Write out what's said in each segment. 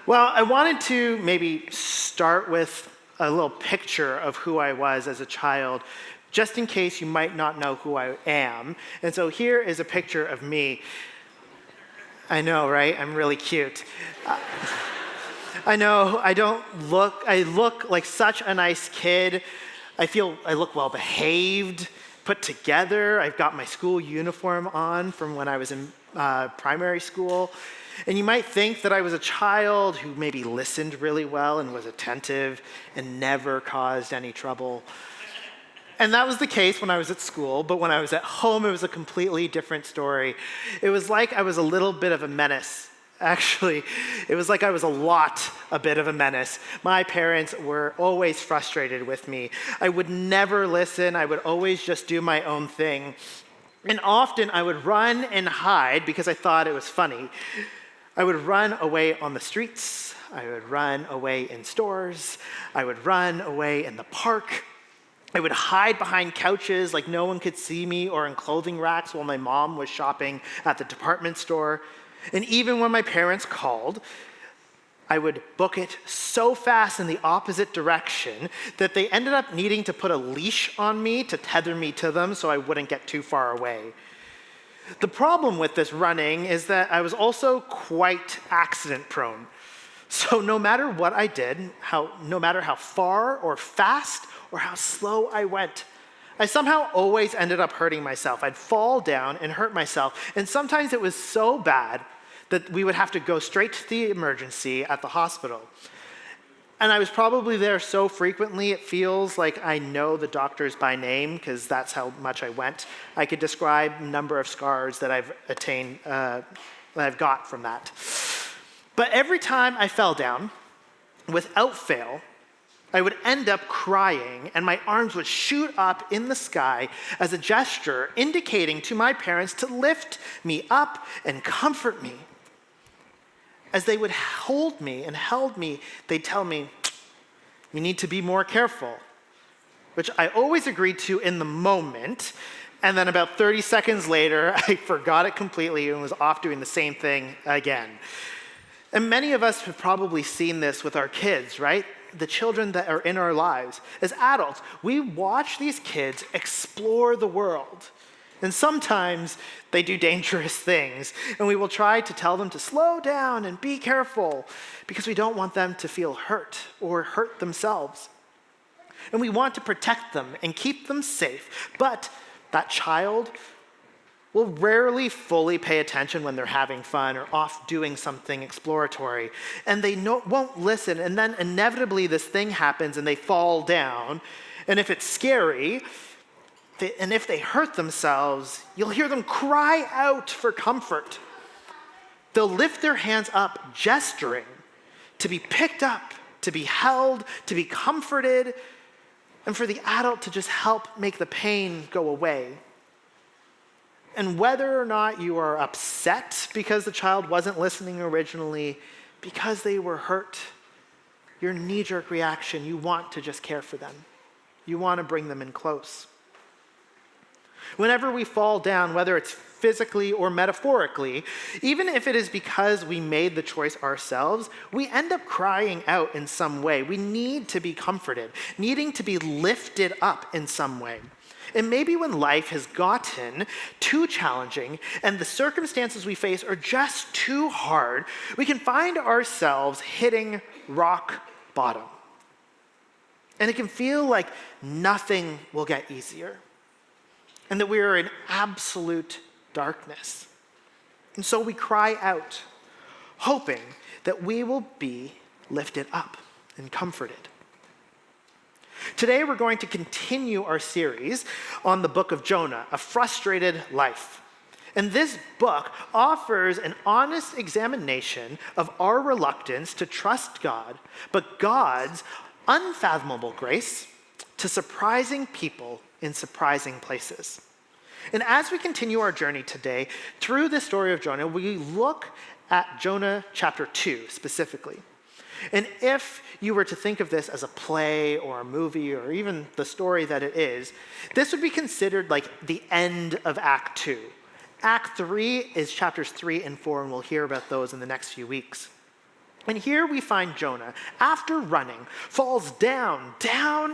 Well, I wanted to maybe start with a little picture of who I was as a child, just in case you might not know who I am. And so here is a picture of me. I know, right? I'm really cute. I know, I look like such a nice kid. I look well behaved, put together. I've got my school uniform on from when I was in primary school. And you might think that I was a child who maybe listened really well and was attentive and never caused any trouble. And that was the case when I was at school, but when I was at home, it was a completely different story. It was like I was a little bit of a menace. Actually, it was like I was a bit of a menace. My parents were always frustrated with me. I would never listen. I would always just do my own thing. And often I would run and hide because I thought it was funny. I would run away on the streets. I would run away in stores. I would run away in the park. I would hide behind couches like no one could see me, or in clothing racks while my mom was shopping at the department store. And even when my parents called, I would book it so fast in the opposite direction that they ended up needing to put a leash on me to tether me to them so I wouldn't get too far away. The problem with this running is that I was also quite accident prone. So no matter what I did, no matter how far or fast or how slow I went, I somehow always ended up hurting myself. I'd fall down and hurt myself. And sometimes it was so bad that we would have to go straight to the emergency at the hospital. And I was probably there so frequently, it feels like I know the doctors by name, because that's how much I went. I could describe a number of scars that I've got from that. But every time I fell down, without fail, I would end up crying, and my arms would shoot up in the sky as a gesture indicating to my parents to lift me up and comfort me. As they would hold me and held me, they'd tell me, "You need to be more careful," which I always agreed to in the moment. And then about 30 seconds later, I forgot it completely and was off doing the same thing again. And many of us have probably seen this with our kids, right? The children that are in our lives. As adults, we watch these kids explore the world. And sometimes they do dangerous things, and we will try to tell them to slow down and be careful because we don't want them to feel hurt or hurt themselves. And we want to protect them and keep them safe, but that child will rarely fully pay attention when they're having fun or off doing something exploratory, and they won't listen, and then inevitably this thing happens and they fall down, and if it's scary, and if they hurt themselves, you'll hear them cry out for comfort. They'll lift their hands up, gesturing to be picked up, to be held, to be comforted, and for the adult to just help make the pain go away. And whether or not you are upset because the child wasn't listening originally, because they were hurt, your knee-jerk reaction, you want to just care for them. You want to bring them in close. Whenever we fall down, whether it's physically or metaphorically, even if it is because we made the choice ourselves, we end up crying out in some way. We need to be comforted, needing to be lifted up in some way. And maybe when life has gotten too challenging and the circumstances we face are just too hard, we can find ourselves hitting rock bottom. And it can feel like nothing will get easier, and that we are in absolute darkness. And so we cry out, hoping that we will be lifted up and comforted. Today we're going to continue our series on the book of Jonah, A Frustrated Life. And this book offers an honest examination of our reluctance to trust God, but God's unfathomable grace to surprising people in surprising places. And as we continue our journey today through the story of Jonah, we look at Jonah chapter 2 specifically. And if you were to think of this as a play or a movie or even the story that it is, this would be considered like the end of Act 2. Act 3 is chapters 3 and 4, and we'll hear about those in the next few weeks. And here we find Jonah, after running, falls down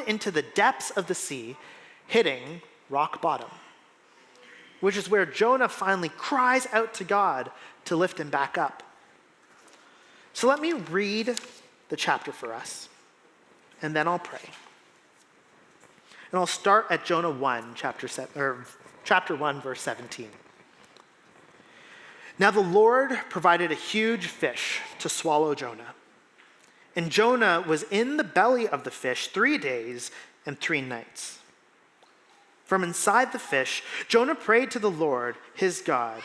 into the depths of the sea, hitting rock bottom, which is where Jonah finally cries out to God to lift him back up. So let me read the chapter for us, and then I'll pray. And I'll start at Jonah 1, chapter 1, verse 17. Now the Lord provided a huge fish to swallow Jonah. And Jonah was in the belly of the fish 3 days and 3 nights. From inside the fish, Jonah prayed to the Lord, his God.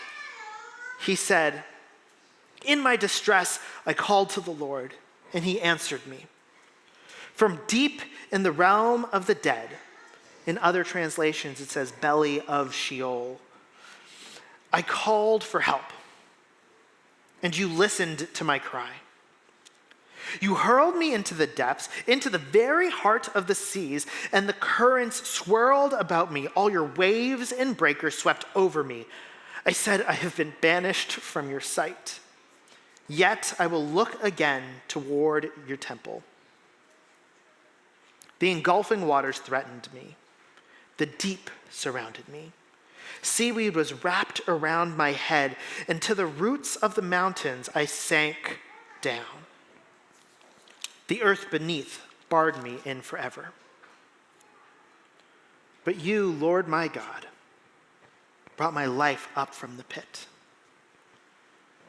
He said, "In my distress, I called to the Lord, and he answered me. From deep in the realm of the dead," in other translations, it says belly of Sheol, "I called for help, and you listened to my cry. You hurled me into the depths, into the very heart of the seas, and the currents swirled about me. All your waves and breakers swept over me. I said, I have been banished from your sight. Yet I will look again toward your temple. The engulfing waters threatened me. The deep surrounded me. Seaweed was wrapped around my head, and to the roots of the mountains I sank down. The earth beneath barred me in forever. But you, Lord my God, brought my life up from the pit.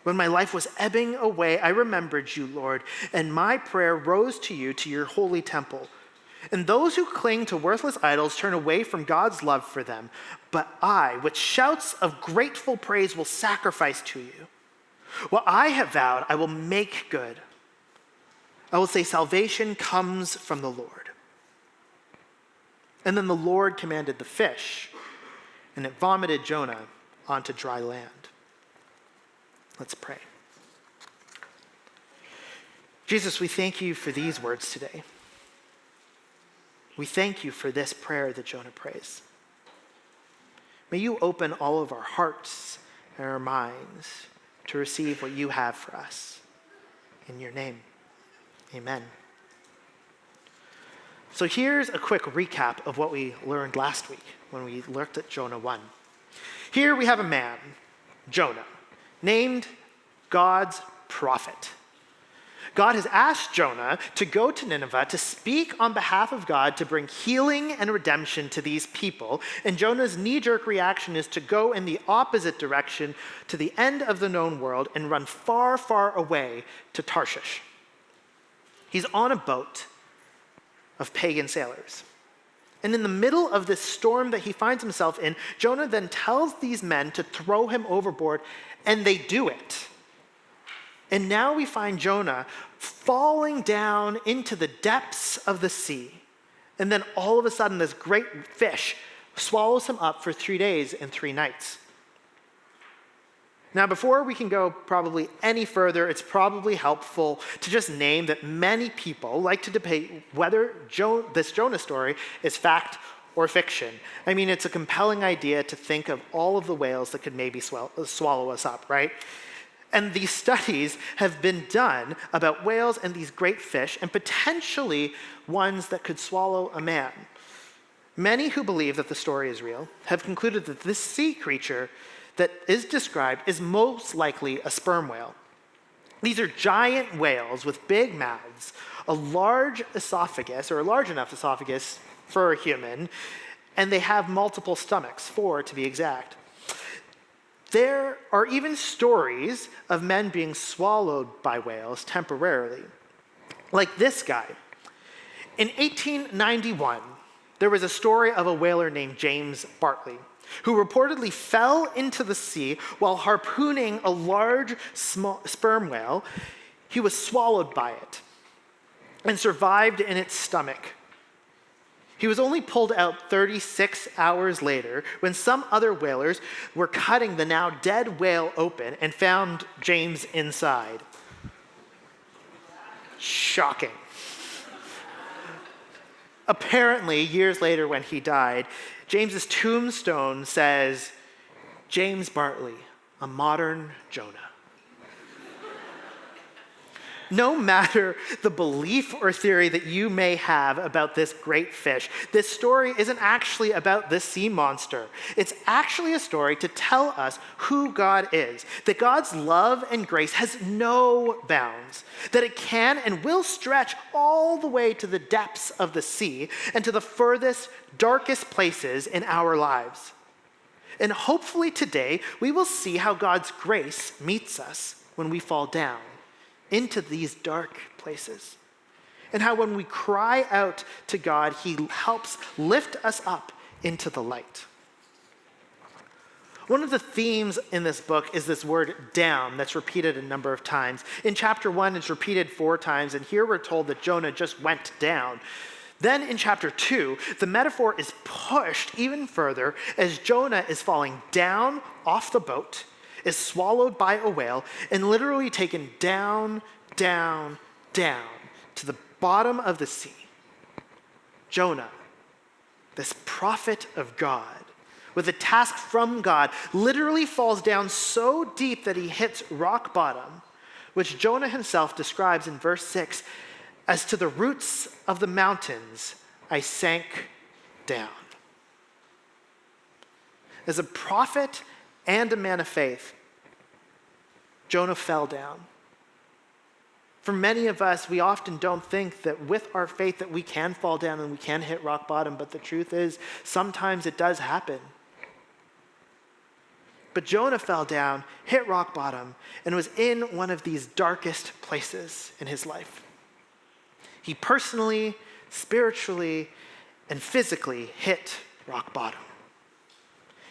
When my life was ebbing away, I remembered you, Lord, and my prayer rose to you, to your holy temple. And those who cling to worthless idols turn away from God's love for them. But I, with shouts of grateful praise, will sacrifice to you. What I have vowed, I will make good. I will say salvation comes from the Lord. And then the Lord commanded the fish, and it vomited Jonah onto dry land. Let's pray. Jesus, we thank you for these words today. We thank you for this prayer that Jonah prays. May you open all of our hearts and our minds to receive what you have for us. In your name, amen. So here's a quick recap of what we learned last week when we looked at Jonah 1. Here we have a man, Jonah, named God's prophet. God has asked Jonah to go to Nineveh to speak on behalf of God to bring healing and redemption to these people. And Jonah's knee-jerk reaction is to go in the opposite direction to the end of the known world and run far, far away to Tarshish. He's on a boat of pagan sailors. And in the middle of this storm that he finds himself in, Jonah then tells these men to throw him overboard, and they do it. And now we find Jonah falling down into the depths of the sea. And then all of a sudden, this great fish swallows him up for 3 days and 3 nights. Now, before we can go probably any further, it's probably helpful to just name that many people like to debate whether this Jonah story is fact or fiction. I mean, it's a compelling idea to think of all of the whales that could maybe swallow us up, right? And these studies have been done about whales and these great fish, and potentially ones that could swallow a man. Many who believe that the story is real have concluded that this sea creature that is described is most likely a sperm whale. These are giant whales with big mouths, a large esophagus, or a large enough esophagus for a human, and they have multiple stomachs, 4 to be exact. There are even stories of men being swallowed by whales temporarily, like this guy. In 1891, there was a story of a whaler named James Bartley, who reportedly fell into the sea while harpooning a large sperm whale. He was swallowed by it and survived in its stomach. He was only pulled out 36 hours later when some other whalers were cutting the now dead whale open and found James inside. Shocking. Apparently, years later when he died, James's tombstone says, "James Bartley, a modern Jonah." no matter the belief or theory that you may have about this great fish, this story isn't actually about this sea monster. It's actually a story to tell us who God is, that God's love and grace has no bounds, that it can and will stretch all the way to the depths of the sea and to the furthest, darkest places in our lives. And hopefully today, we will see how God's grace meets us when we fall down into these dark places. And how when we cry out to God, he helps lift us up into the light. One of the themes in this book is this word down that's repeated a number of times. In chapter 1, it's repeated 4 times, and here we're told that Jonah just went down. Then in chapter 2, the metaphor is pushed even further as Jonah is falling down off the boat, is swallowed by a whale, and literally taken down, down, down to the bottom of the sea. Jonah, this prophet of God, with a task from God, literally falls down so deep that he hits rock bottom, which Jonah himself describes in verse 6 as to the roots of the mountains I sank down. As a prophet and a man of faith, Jonah fell down. For many of us, we often don't think that with our faith that we can fall down and we can hit rock bottom, but the truth is sometimes it does happen. But Jonah fell down, hit rock bottom, and was in one of these darkest places in his life. He personally, spiritually, and physically hit rock bottom.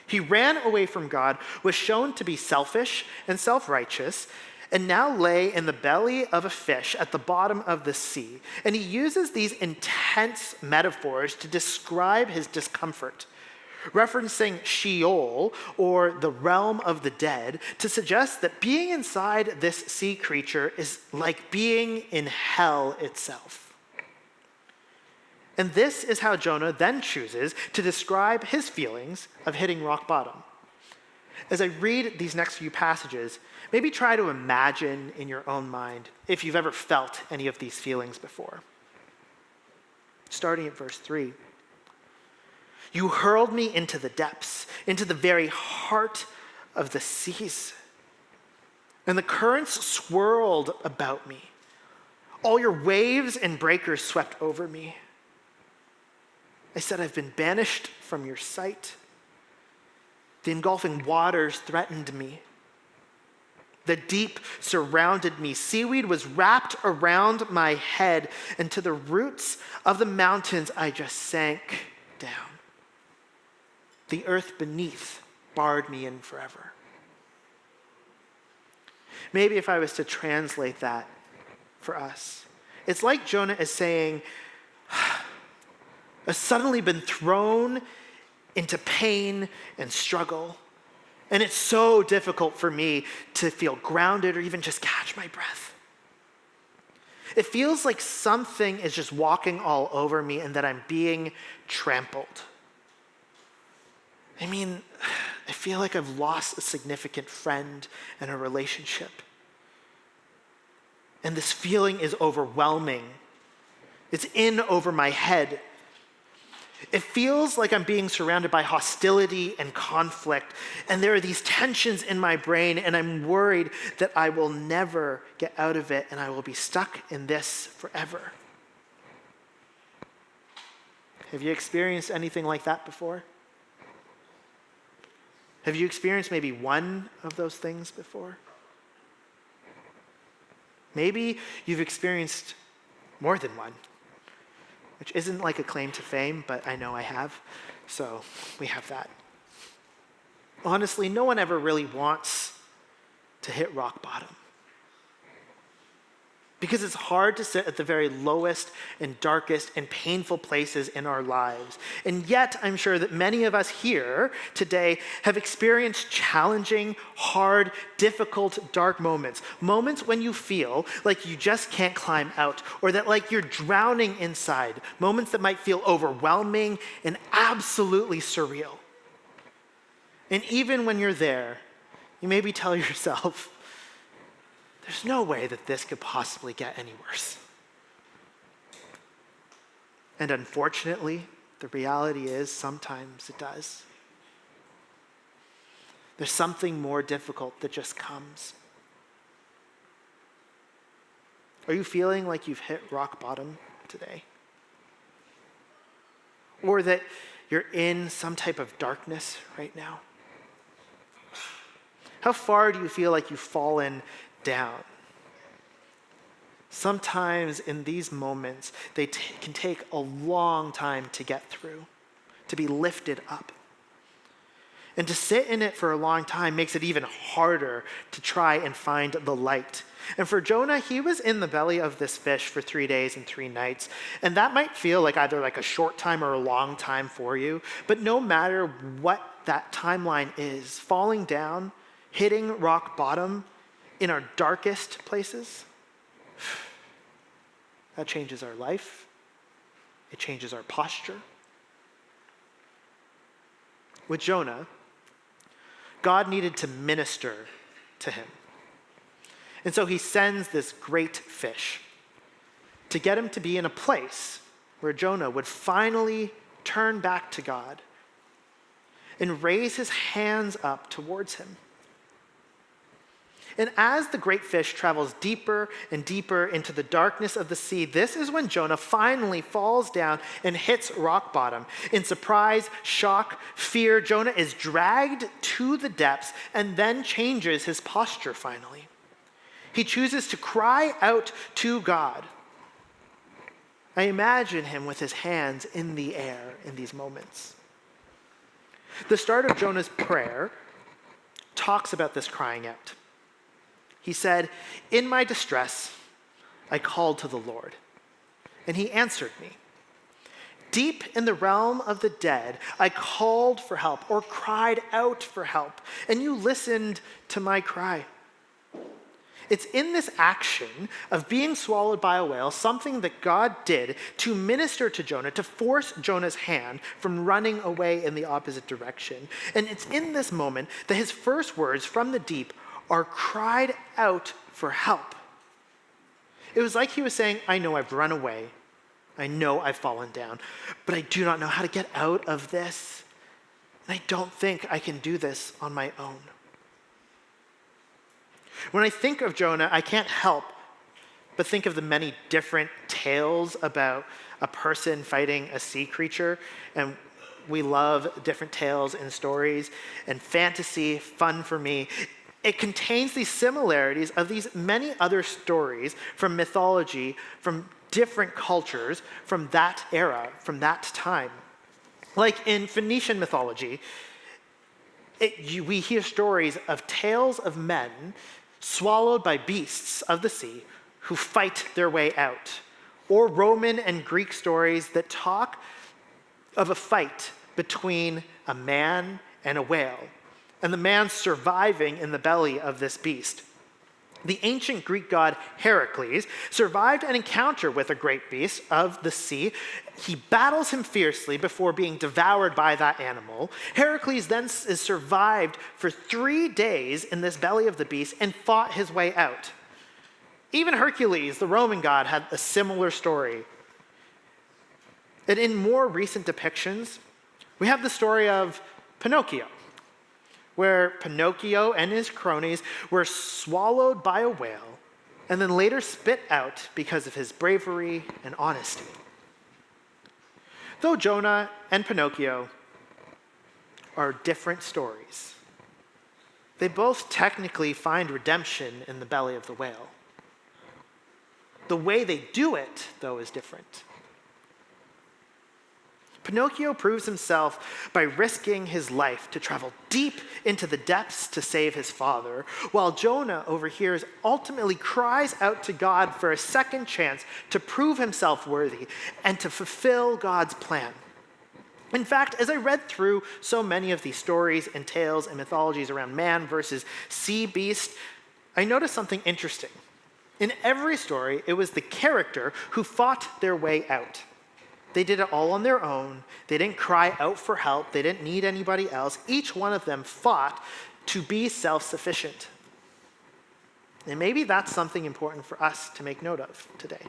He ran away from God, was shown to be selfish and self-righteous, and now lay in the belly of a fish at the bottom of the sea. And he uses these intense metaphors to describe his discomfort, referencing Sheol, or the realm of the dead, to suggest that being inside this sea creature is like being in hell itself. And this is how Jonah then chooses to describe his feelings of hitting rock bottom. As I read these next few passages, maybe try to imagine in your own mind if you've ever felt any of these feelings before. Starting at verse 3. You hurled me into the depths, into the very heart of the seas. And the currents swirled about me. All your waves and breakers swept over me. I said, I've been banished from your sight. The engulfing waters threatened me. The deep surrounded me. Seaweed was wrapped around my head, and to the roots of the mountains I just sank down. The earth beneath barred me in forever. Maybe if I was to translate that for us, it's like Jonah is saying, I've suddenly been thrown into pain and struggle, and it's so difficult for me to feel grounded or even just catch my breath. It feels like something is just walking all over me and that I'm being trampled. I mean, I feel like I've lost a significant friend and a relationship. And this feeling is overwhelming. It's in over my head. It feels like I'm being surrounded by hostility and conflict, and there are these tensions in my brain, and I'm worried that I will never get out of it, and I will be stuck in this forever. Have you experienced anything like that before? Have you experienced maybe one of those things before? Maybe you've experienced more than one, which isn't like a claim to fame, but I know I have, so we have that. Honestly, no one ever really wants to hit rock bottom, because it's hard to sit at the very lowest and darkest and painful places in our lives. And yet, I'm sure that many of us here today have experienced challenging, hard, difficult, dark moments. Moments when you feel like you just can't climb out, or that like you're drowning inside. Moments that might feel overwhelming and absolutely surreal. And even when you're there, you maybe tell yourself, there's no way that this could possibly get any worse. And unfortunately, the reality is sometimes it does. There's something more difficult that just comes. Are you feeling like you've hit rock bottom today? Or that you're in some type of darkness right now? How far do you feel like you've fallen down? Sometimes in these moments, they can take a long time to get through, to be lifted up. And to sit in it for a long time makes it even harder to try and find the light. And for Jonah, he was in the belly of this fish for 3 days and 3 nights. And that might feel like either like a short time or a long time for you. But no matter what that timeline is, falling down, hitting rock bottom in our darkest places, that changes our life. It changes our posture. With Jonah, God needed to minister to him. And so he sends this great fish to get him to be in a place where Jonah would finally turn back to God and raise his hands up towards him. And as the great fish travels deeper and deeper into the darkness of the sea, this is when Jonah finally falls down and hits rock bottom. In surprise, shock, fear, Jonah is dragged to the depths and then changes his posture finally. He chooses to cry out to God. I imagine him with his hands in the air in these moments. The start of Jonah's prayer talks about this crying out. He said, "In my distress, I called to the Lord, and he answered me. Deep in the realm of the dead, I called for help or cried out for help, and you listened to my cry." It's in this action of being swallowed by a whale, something that God did to minister to Jonah, to force Jonah's hand from running away in the opposite direction. And it's in this moment that his first words from the deep are cried out for help. It was like he was saying, I know I've run away. I know I've fallen down, but I do not know how to get out of this. And I don't think I can do this on my own. When I think of Jonah, I can't help but think of the many different tales about a person fighting a sea creature. And we love different tales and stories and fantasy, fun for me. It contains these similarities of these many other stories from mythology, from different cultures, from that era, from that time. Like in Phoenician mythology, we hear stories of tales of men swallowed by beasts of the sea who fight their way out. Or Roman and Greek stories that talk of a fight between a man and a whale, and the man surviving in the belly of this beast. The ancient Greek god Heracles survived an encounter with a great beast of the sea. He battles him fiercely before being devoured by that animal. Heracles then is survived for 3 days in this belly of the beast and fought his way out. Even Hercules, the Roman god, had a similar story. And in more recent depictions, we have the story of Pinocchio, where Pinocchio and his cronies were swallowed by a whale and then later spit out because of his bravery and honesty. Though Jonah and Pinocchio are different stories, they both technically find redemption in the belly of the whale. The way they do it, though, is different. Pinocchio proves himself by risking his life to travel deep into the depths to save his father, while Jonah over here ultimately cries out to God for a second chance to prove himself worthy and to fulfill God's plan. In fact, as I read through so many of these stories and tales and mythologies around man versus sea beast, I noticed something interesting. In every story, it was the character who fought their way out. They did it all on their own. They didn't cry out for help. They didn't need anybody else. Each one of them fought to be self-sufficient. And maybe that's something important for us to make note of today.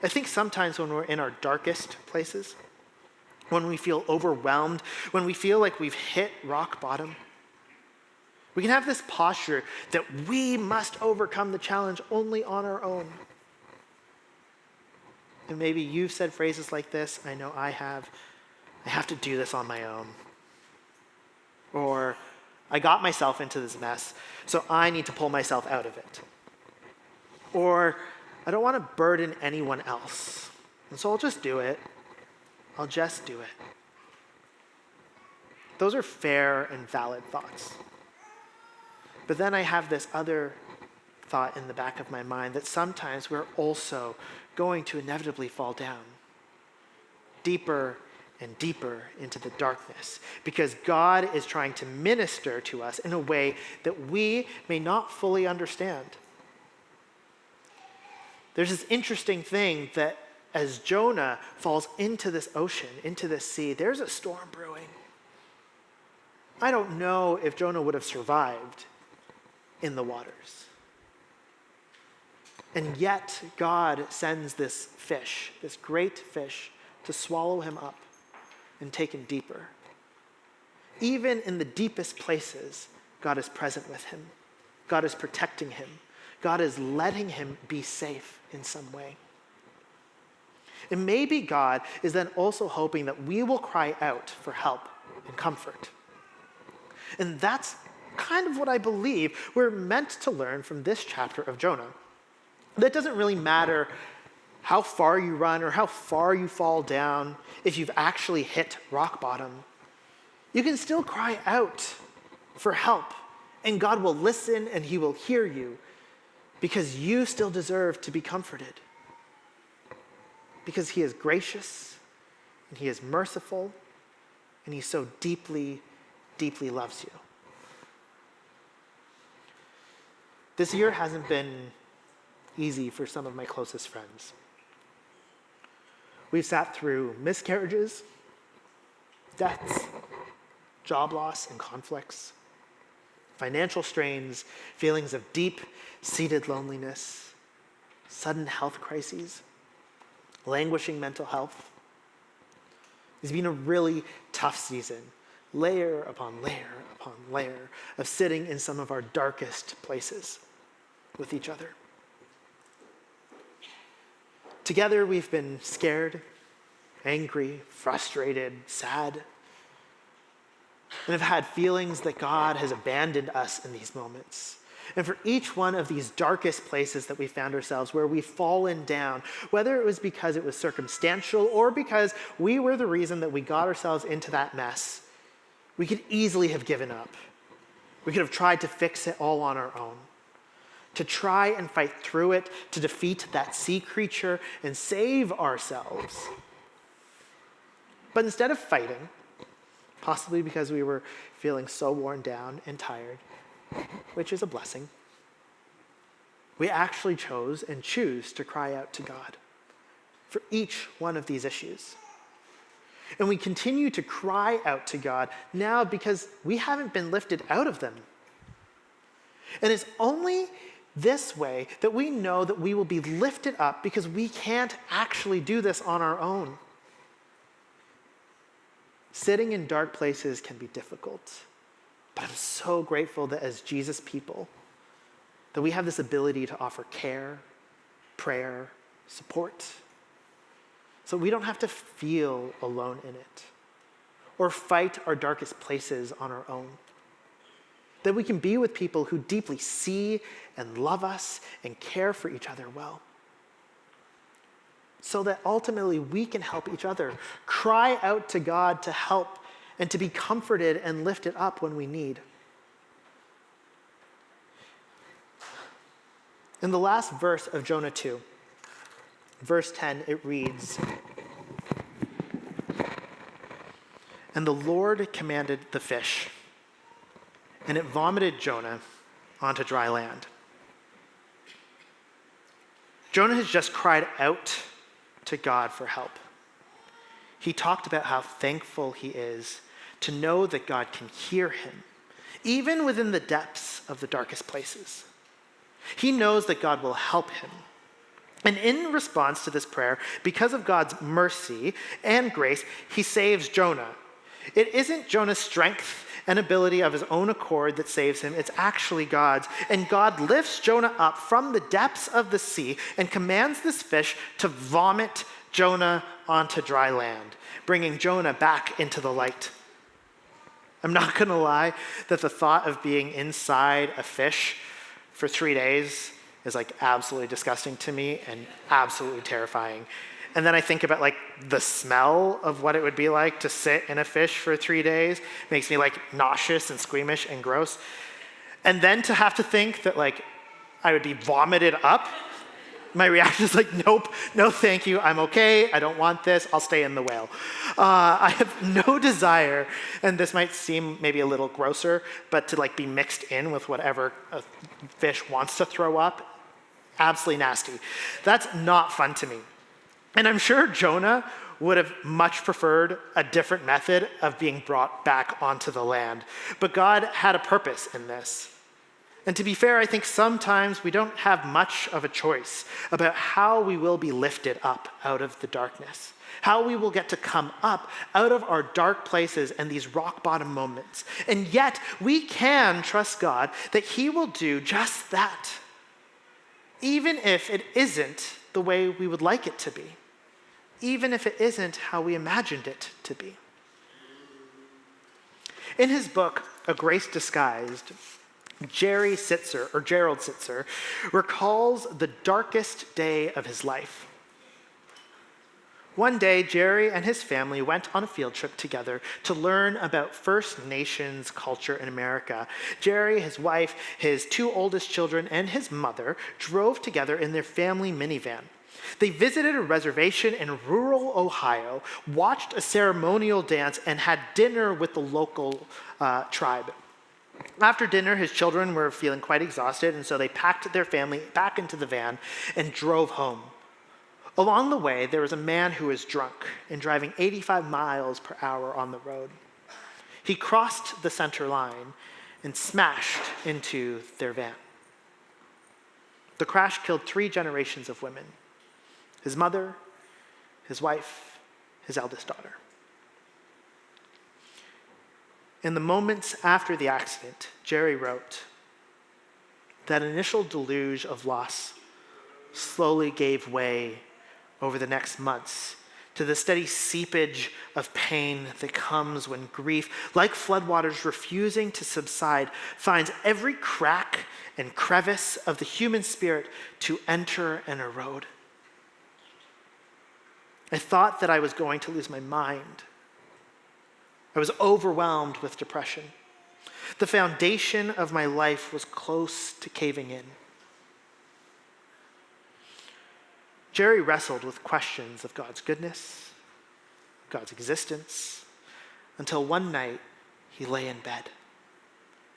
I think sometimes when we're in our darkest places, when we feel overwhelmed, when we feel like we've hit rock bottom, we can have this posture that we must overcome the challenge only on our own. And maybe you've said phrases like this. I know I have. I have to do this on my own. Or, I got myself into this mess, so I need to pull myself out of it. Or, I don't want to burden anyone else, and so I'll just do it. I'll just do it. Those are fair and valid thoughts. But then I have this other thought in the back of my mind that sometimes we're also going to inevitably fall down deeper and deeper into the darkness because God is trying to minister to us in a way that we may not fully understand. There's this interesting thing that as Jonah falls into this ocean, into this sea, there's a storm brewing. I don't know if Jonah would have survived in the waters. And yet, God sends this fish, this great fish, to swallow him up and take him deeper. Even in the deepest places, God is present with him. God is protecting him. God is letting him be safe in some way. And maybe God is then also hoping that we will cry out for help and comfort. And that's kind of what I believe we're meant to learn from this chapter of Jonah. That doesn't really matter how far you run or how far you fall down if you've actually hit rock bottom. You can still cry out for help, and God will listen and he will hear you because you still deserve to be comforted. Because he is gracious and he is merciful and he so deeply, deeply loves you. This year hasn't been easy for some of my closest friends. We've sat through miscarriages, deaths, job loss and conflicts, financial strains, feelings of deep-seated loneliness, sudden health crises, languishing mental health. It's been a really tough season, layer upon layer upon layer of sitting in some of our darkest places with each other. Together, we've been scared, angry, frustrated, sad, and have had feelings that God has abandoned us in these moments. And for each one of these darkest places that we found ourselves, where we've fallen down, whether it was because it was circumstantial or because we were the reason that we got ourselves into that mess, we could easily have given up. We could have tried to fix it all on our own, to try and fight through it, to defeat that sea creature and save ourselves. But instead of fighting, possibly because we were feeling so worn down and tired, which is a blessing, we actually chose and choose to cry out to God for each one of these issues. And we continue to cry out to God now because we haven't been lifted out of them. And it's only this way that we know that we will be lifted up because we can't actually do this on our own. Sitting in dark places can be difficult, but I'm so grateful that as Jesus people, that we have this ability to offer care, prayer, support, so we don't have to feel alone in it or fight our darkest places on our own. That we can be with people who deeply see and love us and care for each other well. So that ultimately we can help each other, cry out to God to help and to be comforted and lifted up when we need. In the last verse of Jonah 2, verse 10, it reads, "And the Lord commanded the fish, and it vomited Jonah onto dry land." Jonah has just cried out to God for help. He talked about how thankful he is to know that God can hear him even within the depths of the darkest places. He knows that God will help him. And in response to this prayer, because of God's mercy and grace, he saves Jonah. It isn't Jonah's strength and ability of his own accord that saves him, it's actually God's. And God lifts Jonah up from the depths of the sea and commands this fish to vomit Jonah onto dry land, bringing Jonah back into the light. I'm not going to lie that the thought of being inside a fish for 3 days is like absolutely disgusting to me and absolutely terrifying. And then I think about like the smell of what it would be like to sit in a fish for 3 days. Makes me like nauseous and squeamish and gross. And then to have to think that like I would be vomited up. My reaction is like, nope, no thank you, I'm okay, I don't want this, I'll stay in the whale. I have no desire, and this might seem maybe a little grosser, but to like be mixed in with whatever a fish wants to throw up, absolutely nasty. That's not fun to me. And I'm sure Jonah would have much preferred a different method of being brought back onto the land. But God had a purpose in this. And to be fair, I think sometimes we don't have much of a choice about how we will be lifted up out of the darkness, how we will get to come up out of our dark places and these rock bottom moments. And yet we can trust God that he will do just that, even if it isn't the way we would like it to be, even if it isn't how we imagined it to be. In his book, A Grace Disguised, Gerald Sitzer recalls the darkest day of his life. One day, Jerry and his family went on a field trip together to learn about First Nations culture in America. Jerry, his wife, his 2 oldest children, and his mother drove together in their family minivan. They visited a reservation in rural Ohio, watched a ceremonial dance, and had dinner with the local tribe. After dinner, his children were feeling quite exhausted, and so they packed their family back into the van and drove home. Along the way, there was a man who was drunk and driving 85 miles per hour on the road. He crossed the center line and smashed into their van. The crash killed 3 generations of women: his mother, his wife, his eldest daughter. In the moments after the accident, Jerry wrote, that initial deluge of loss slowly gave way over the next months to the steady seepage of pain that comes when grief, like floodwaters refusing to subside, finds every crack and crevice of the human spirit to enter and erode. I thought that I was going to lose my mind. I was overwhelmed with depression. The foundation of my life was close to caving in. Jerry wrestled with questions of God's goodness, God's existence, until one night he lay in bed.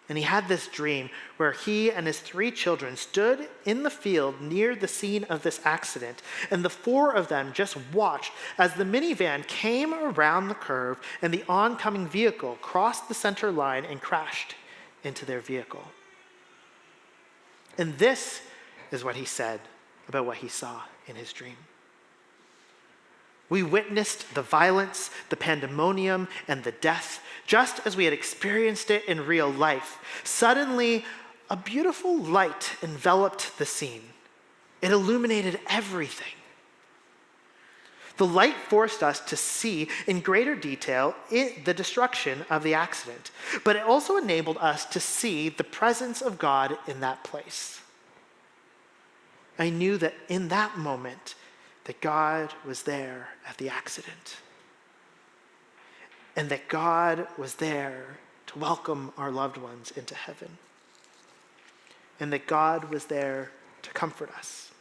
And he had this dream where he and his 3 children stood in the field near the scene of this accident, and the 4 of them just watched as the minivan came around the curve and the oncoming vehicle crossed the center line and crashed into their vehicle. And this is what he said about what he saw in his dream. We witnessed the violence, the pandemonium, and the death, just as we had experienced it in real life. Suddenly, a beautiful light enveloped the scene. It illuminated everything. The light forced us to see in greater detail the destruction of the accident, but it also enabled us to see the presence of God in that place. I knew that in that moment, that God was there at the accident, and that God was there to welcome our loved ones into heaven, and that God was there to comfort us,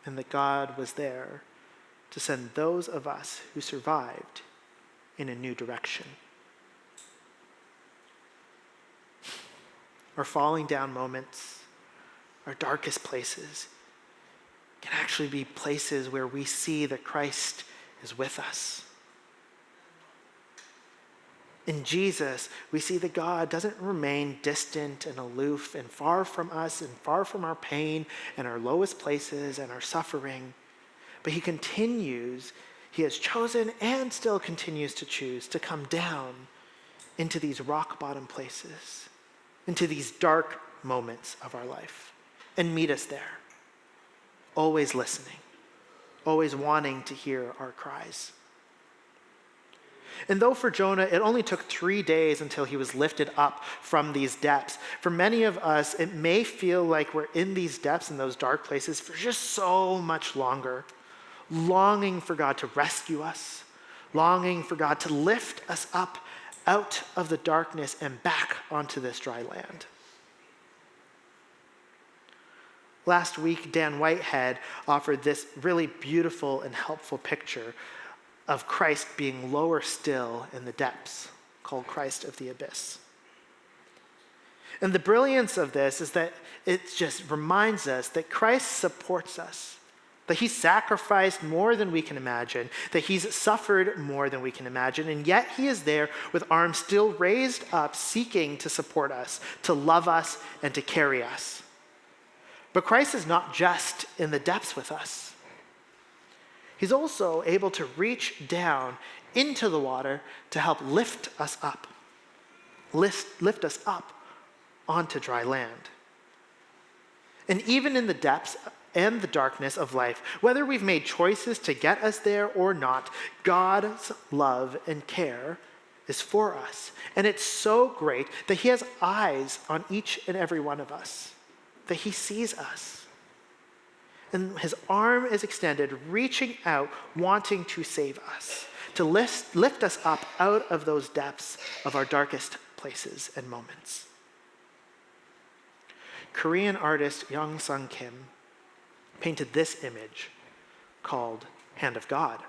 and that God was there to send those of us who survived in a new direction. Our falling down moments, our darkest places, can actually be places where we see that Christ is with us. In Jesus, we see that God doesn't remain distant and aloof and far from us and far from our pain and our lowest places and our suffering, but he has chosen and still continues to choose to come down into these rock bottom places, into these dark moments of our life and meet us there, always listening, always wanting to hear our cries. And though for Jonah, it only took 3 days until he was lifted up from these depths, for many of us, it may feel like we're in these depths and those dark places for just so much longer, longing for God to rescue us, longing for God to lift us up out of the darkness and back onto this dry land. Last week, Dan Whitehead offered this really beautiful and helpful picture of Christ being lower still in the depths, called Christ of the abyss. And the brilliance of this is that it just reminds us that Christ supports us, that he sacrificed more than we can imagine, that he's suffered more than we can imagine, and yet he is there with arms still raised up, seeking to support us, to love us, and to carry us. But Christ is not just in the depths with us. He's also able to reach down into the water to help lift us up onto dry land. And even in the depths and the darkness of life, whether we've made choices to get us there or not, God's love and care is for us. And it's so great that he has eyes on each and every one of us, that he sees us. And his arm is extended, reaching out, wanting to save us, to lift us up out of those depths of our darkest places and moments. Korean artist Young Sung Kim painted this image called Hand of God.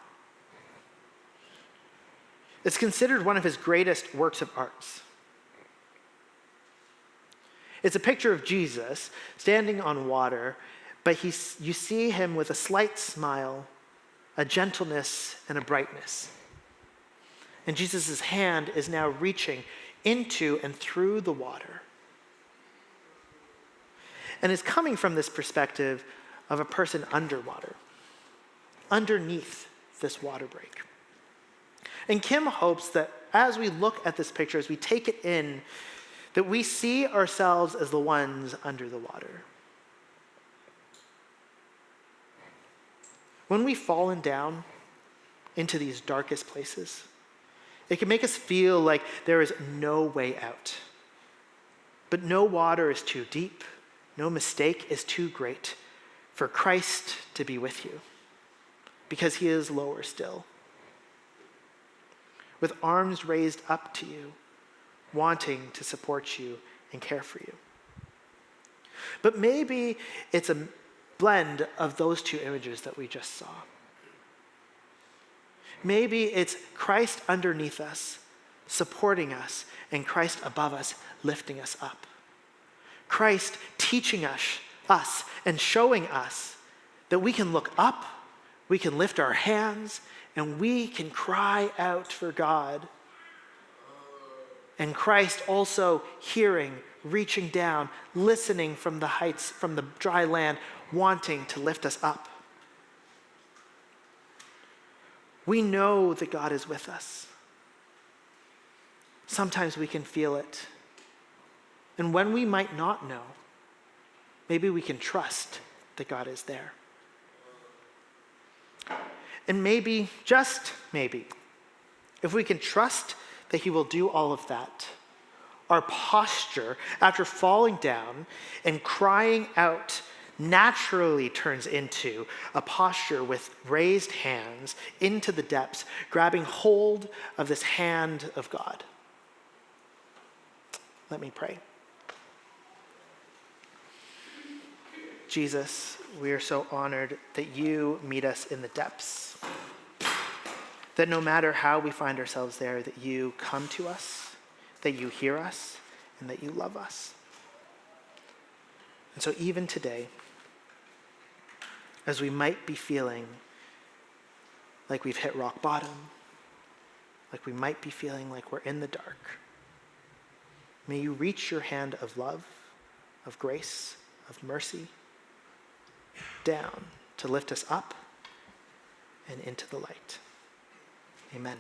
It's considered one of his greatest works of art. It's a picture of Jesus standing on water, but you see him with a slight smile, a gentleness, and a brightness. And Jesus' hand is now reaching into and through the water. And it's coming from this perspective of a person underwater, underneath this water break. And Kim hopes that as we look at this picture, as we take it in, that we see ourselves as the ones under the water. When we've fallen down into these darkest places, it can make us feel like there is no way out. But no water is too deep, no mistake is too great for Christ to be with you, because he is lower still, with arms raised up to you, wanting to support you and care for you. But maybe it's a blend of those two images that we just saw. Maybe it's Christ underneath us, supporting us, and Christ above us, lifting us up. Christ teaching us and showing us that we can look up, we can lift our hands, and we can cry out for God. And Christ also hearing, reaching down, listening from the heights, from the dry land, wanting to lift us up. We know that God is with us. Sometimes we can feel it. And when we might not know, maybe we can trust that God is there. And maybe, just maybe, if we can trust that he will do all of that, our posture after falling down and crying out naturally turns into a posture with raised hands into the depths, grabbing hold of this hand of God. Let me pray. Jesus, we are so honored that you meet us in the depths, that no matter how we find ourselves there, that you come to us, that you hear us, and that you love us. And so even today, as we might be feeling like we've hit rock bottom, like we might be feeling like we're in the dark, may you reach your hand of love, of grace, of mercy down to lift us up and into the light. Amen.